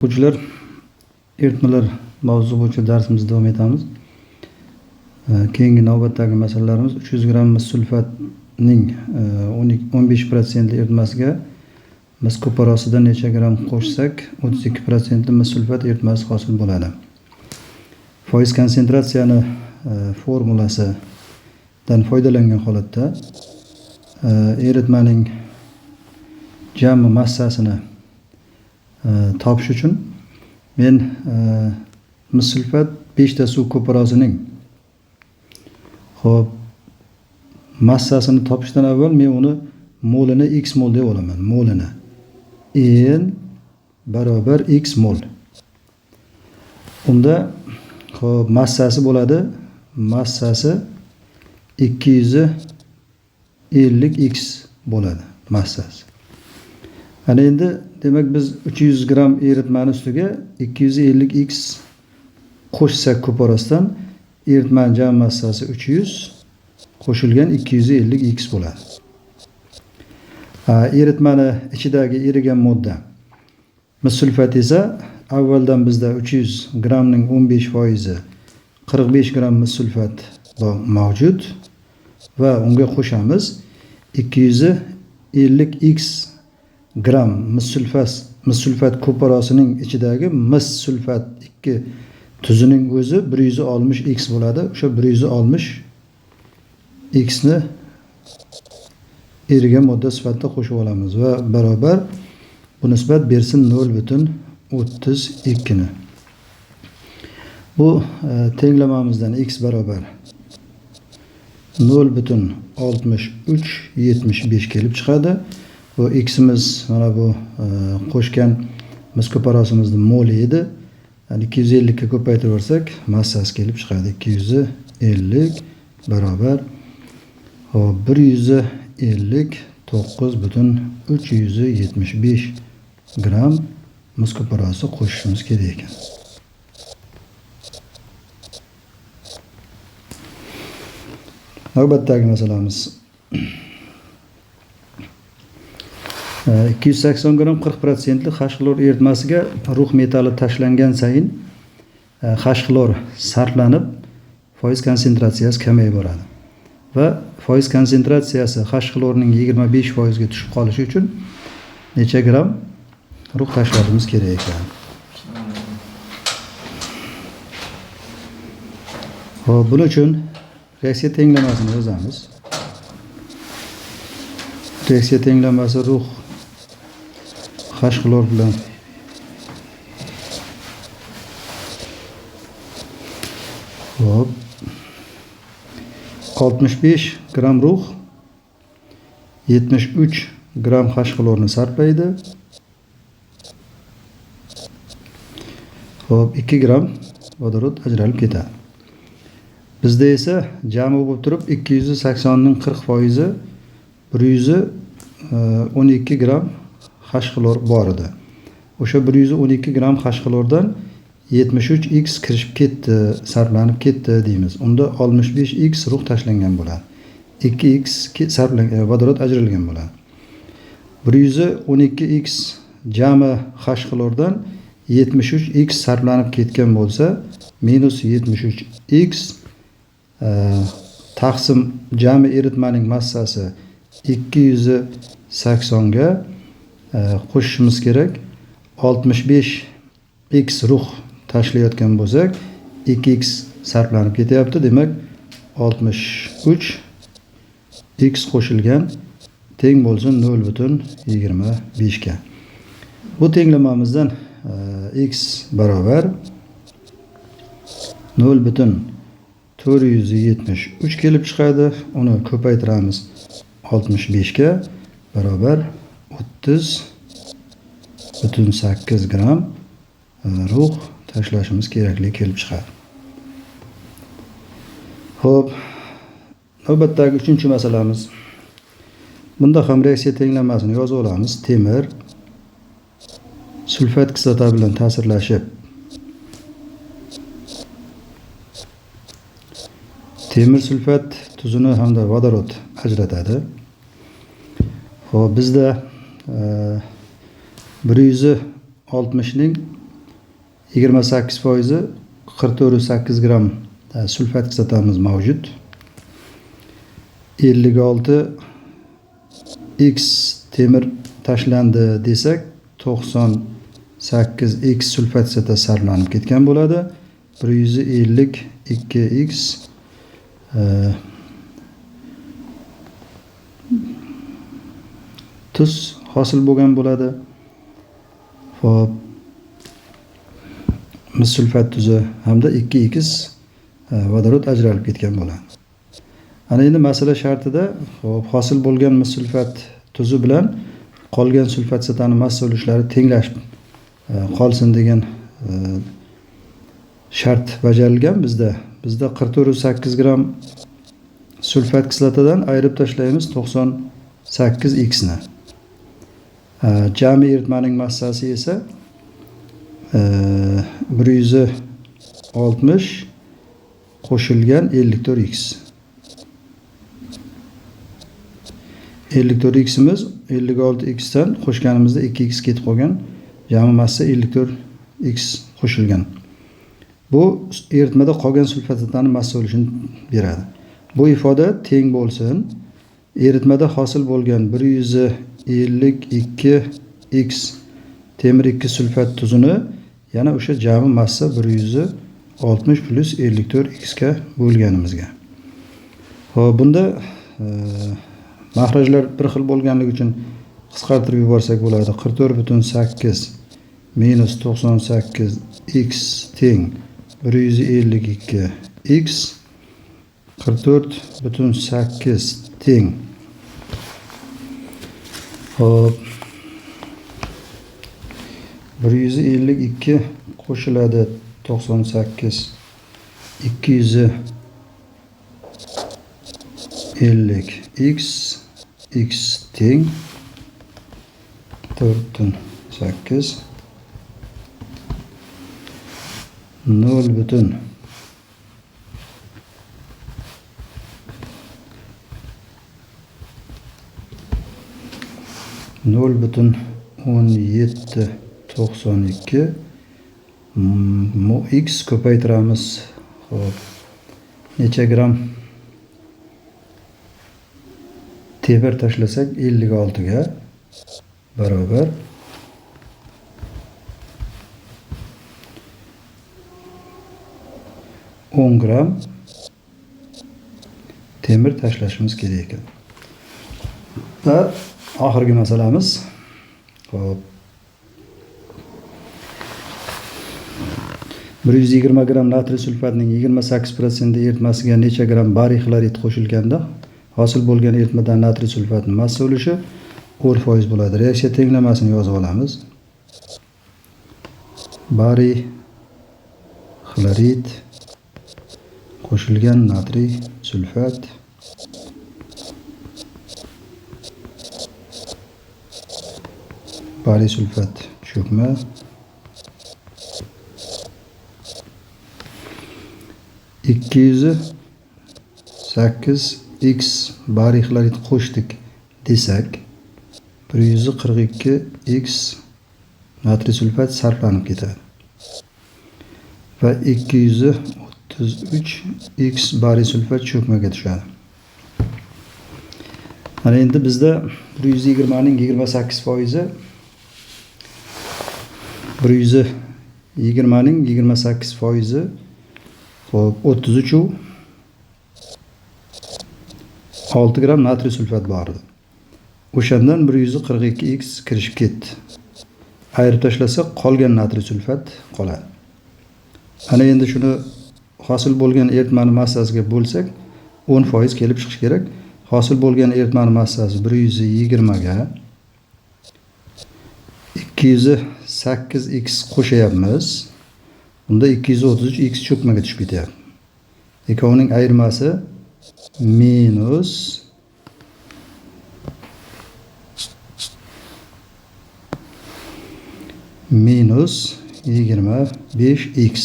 O'quvchilar, eritmalar mavzu bo'yicha darsimizni davom etamiz. Keyingi navbatdagi masalalarimiz 300 gram mis sulfatning 15% eritmasiga mis ko'parasidan necha gram qo'shsak 32% mis sulfat eritmasi hosil bo'ladi. Foiz konsentratsiyani formulasidan foydalangan holatda eritmaning jami massasini topish uchun men mis sulfat 5 ta suv ko'parasining massasini topishdan avval men uni molini x mol deb olaman. Molini n barobar x mol. Unda massasi bo'ladi. Massasi 250x bo'ladi massasi. Ana endi demak biz 300 gram eritmani ustiga 250x qo'shsak ko'parasidan eritmaning jam massasi 300 qo'shilgan 250x bo'ladi. Eritmani ichidagi erigan modda mis sulfat esa avvaldan bizda 300 gramning 15% 45 gram mis sulfat mavjud va unga qo'shamiz 250x gram mis sulfat ko'parasining ichidagi mis sulfat 2 tuzining o'zi 160x bo'ladi. O'sha 160x ni erigan modda sifatida qo'shib olamiz va barobar bu nisbat bersin 0.32 ni. Bu tenglamamizdan x barobar 0.6375 kelib chiqadi. Bu x'imiz mana bu qo'shgan mis ko'parasimizning moli edi. Yani 250 ga ko'paytirib yuborsak massasi kelib chiqadi. 250 barobar 159.375 gram mis ko'parasi qo'shishimiz kerak ekan. Navbatdagi masalamiz 280 gram 40% H-xlor eritmasiga rux metali tashlangan sayin H-xlor sarflanib foiz konsentratsiyasi kamayib boradi. Va foiz konsentratsiyasi H-xlorning 25% ga tushib qolishi uchun necha gram rux tashlashimiz kerak ekan. Xo'p, buning uchun reaksiya tenglamasini yozamiz. Reaksiya tenglamasi rux H-xlor bilan hop 65 gram rux 73 gram H-xlorni sarflaydi. Hop 2 gram vodorod ajralib ketadi. Bizda esa jami bo'lib turib 280 ning 40% 112 gram H-xlor bor edi. O'sha 112 gram H-xlordan 73x kirishib ketdi, sarflanib ketdi deymiz. Unda 65x rux tashlangan bo'ladi. 2x sarflangan vodorod ajralgan bo'ladi. 112x jami H-xlordan 73x sarflanib ketgan bo'lsa, minus 73x taqsim jami eritmaning massasi 280 ga qo'shishimiz kerak. 65x rux tashlayotgan bo'lsak 2x sarflanib ketyapti. Demak 63x qo'shilgan teng bo'lsin 0.25 ga. Bu tenglamamizdan x barobar 0.473 kelib chiqadi. Uni ko'paytiramiz 65 ga barobar 30.8 gram rux tashlashimiz kerakli kelib chiqadi. Xo'p, navbatdagi 3-masalamiz. Bunda ham reaksiya tenglamasini yozib olamiz. Temir sulfat kislota bilan ta'sirlashib temir sulfat tuzini hamda vodorod ajratadi. Xo'p, bizda 160 ning 28% 44,8 gram sulfat kislotamiz mavjud. 56 x temir tashlandi desak, 98 x sulfat kislotasi sarflanib ketgan bo'ladi. 152 x tuz hosil bo'lgan bo'ladi. Xo'p, mis sulfat tuzi hamda 2x vodorod ajralib ketgan bo'ladi. Ana endi masala shartida hosil bo'lgan mis sulfat tuzi bilan qolgan sulfat kislotani massa ulushlari tenglashib qolsin degan shart bajarilgan. Bizda 44,8 gram sulfat kislotadan ayirib tashlaymiz 98x ni. Jami eritmaning massasi esa 160 qo'shilgan 54x. 54x imiz 56x dan qo'shganimizda 2x ketib qolgan. Jami massa 54x qo'shilgan. Bu eritmada qolgan sulfat kislotani massa ulushini beradi. Bu ifoda teng bo'lsin. Eritmada hosil bo'lgan 152x temir 2 sulfat tuzini yana o'sha jami massa 160 plus 54x ga bo'lganimizga. Xo'p, bunda mahrajlar bir xil bo'lganligi uchun qisqartirib yuborsak bo'ladi. 44,8 minus 98x teng 152x 44,8 teng. Hop. 152 qo'shiladi 98 250x x teng 4,8 0,1792 x ko'paytiramiz. Xo'p, necha gram temir tashlasak 56 ga barobar 10 gram temir tashlashimiz kerak ekan. Va oxirgi masalamiz. Xo'p, 120 gram natriy sulfatning 28% eritmasiga necha gram bariy xlorid qo'shilganda hosil bo'lgan eritmadan natriy sulfatning massa ulushi 10% bo'ladi. Reaksiya tenglamasini yozib olamiz. Bariy xlorid qo'shilgan natriy sulfat bariy sulfat cho'kma 208x bariy xlorid qo'shdik desak 142x natriy sulfat sarflanib ketadi va 233x bariy sulfat cho'kmaga tushadi. Mana endi bizda 120 ning 28%, 120 ning 28%, xo'p 33 6 gram natriy sulfat bor edi. O'shandan 142x kirishib ketdi. Ayirib tashlasa qolgan natriy sulfat qoladi. Ana endi shuni hosil bo'lgan eritmani massasiga bo'lsak 10% kelib chiqish kerak. Hosil bo'lgan eritmani massasi 120 ga 208x qo'shayapmiz. Bunda 233x cho'kmaga tushib ketyapti. Ikkovining ayirmasi minus minus 25x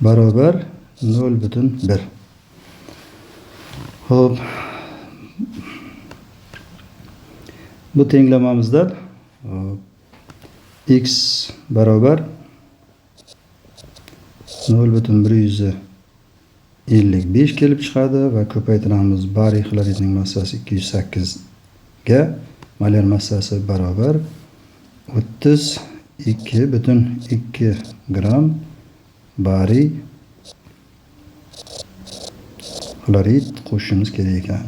barobar 0,1. Xo'p, bu tenglamamizdan x barobar 0,155 kelib chiqadi va ko'paytiramiz. Bariy xloridning massasi 208 ga, molyar massasi barobar 32,2 gram bariy xlorid qo'shishimiz kerak ekan.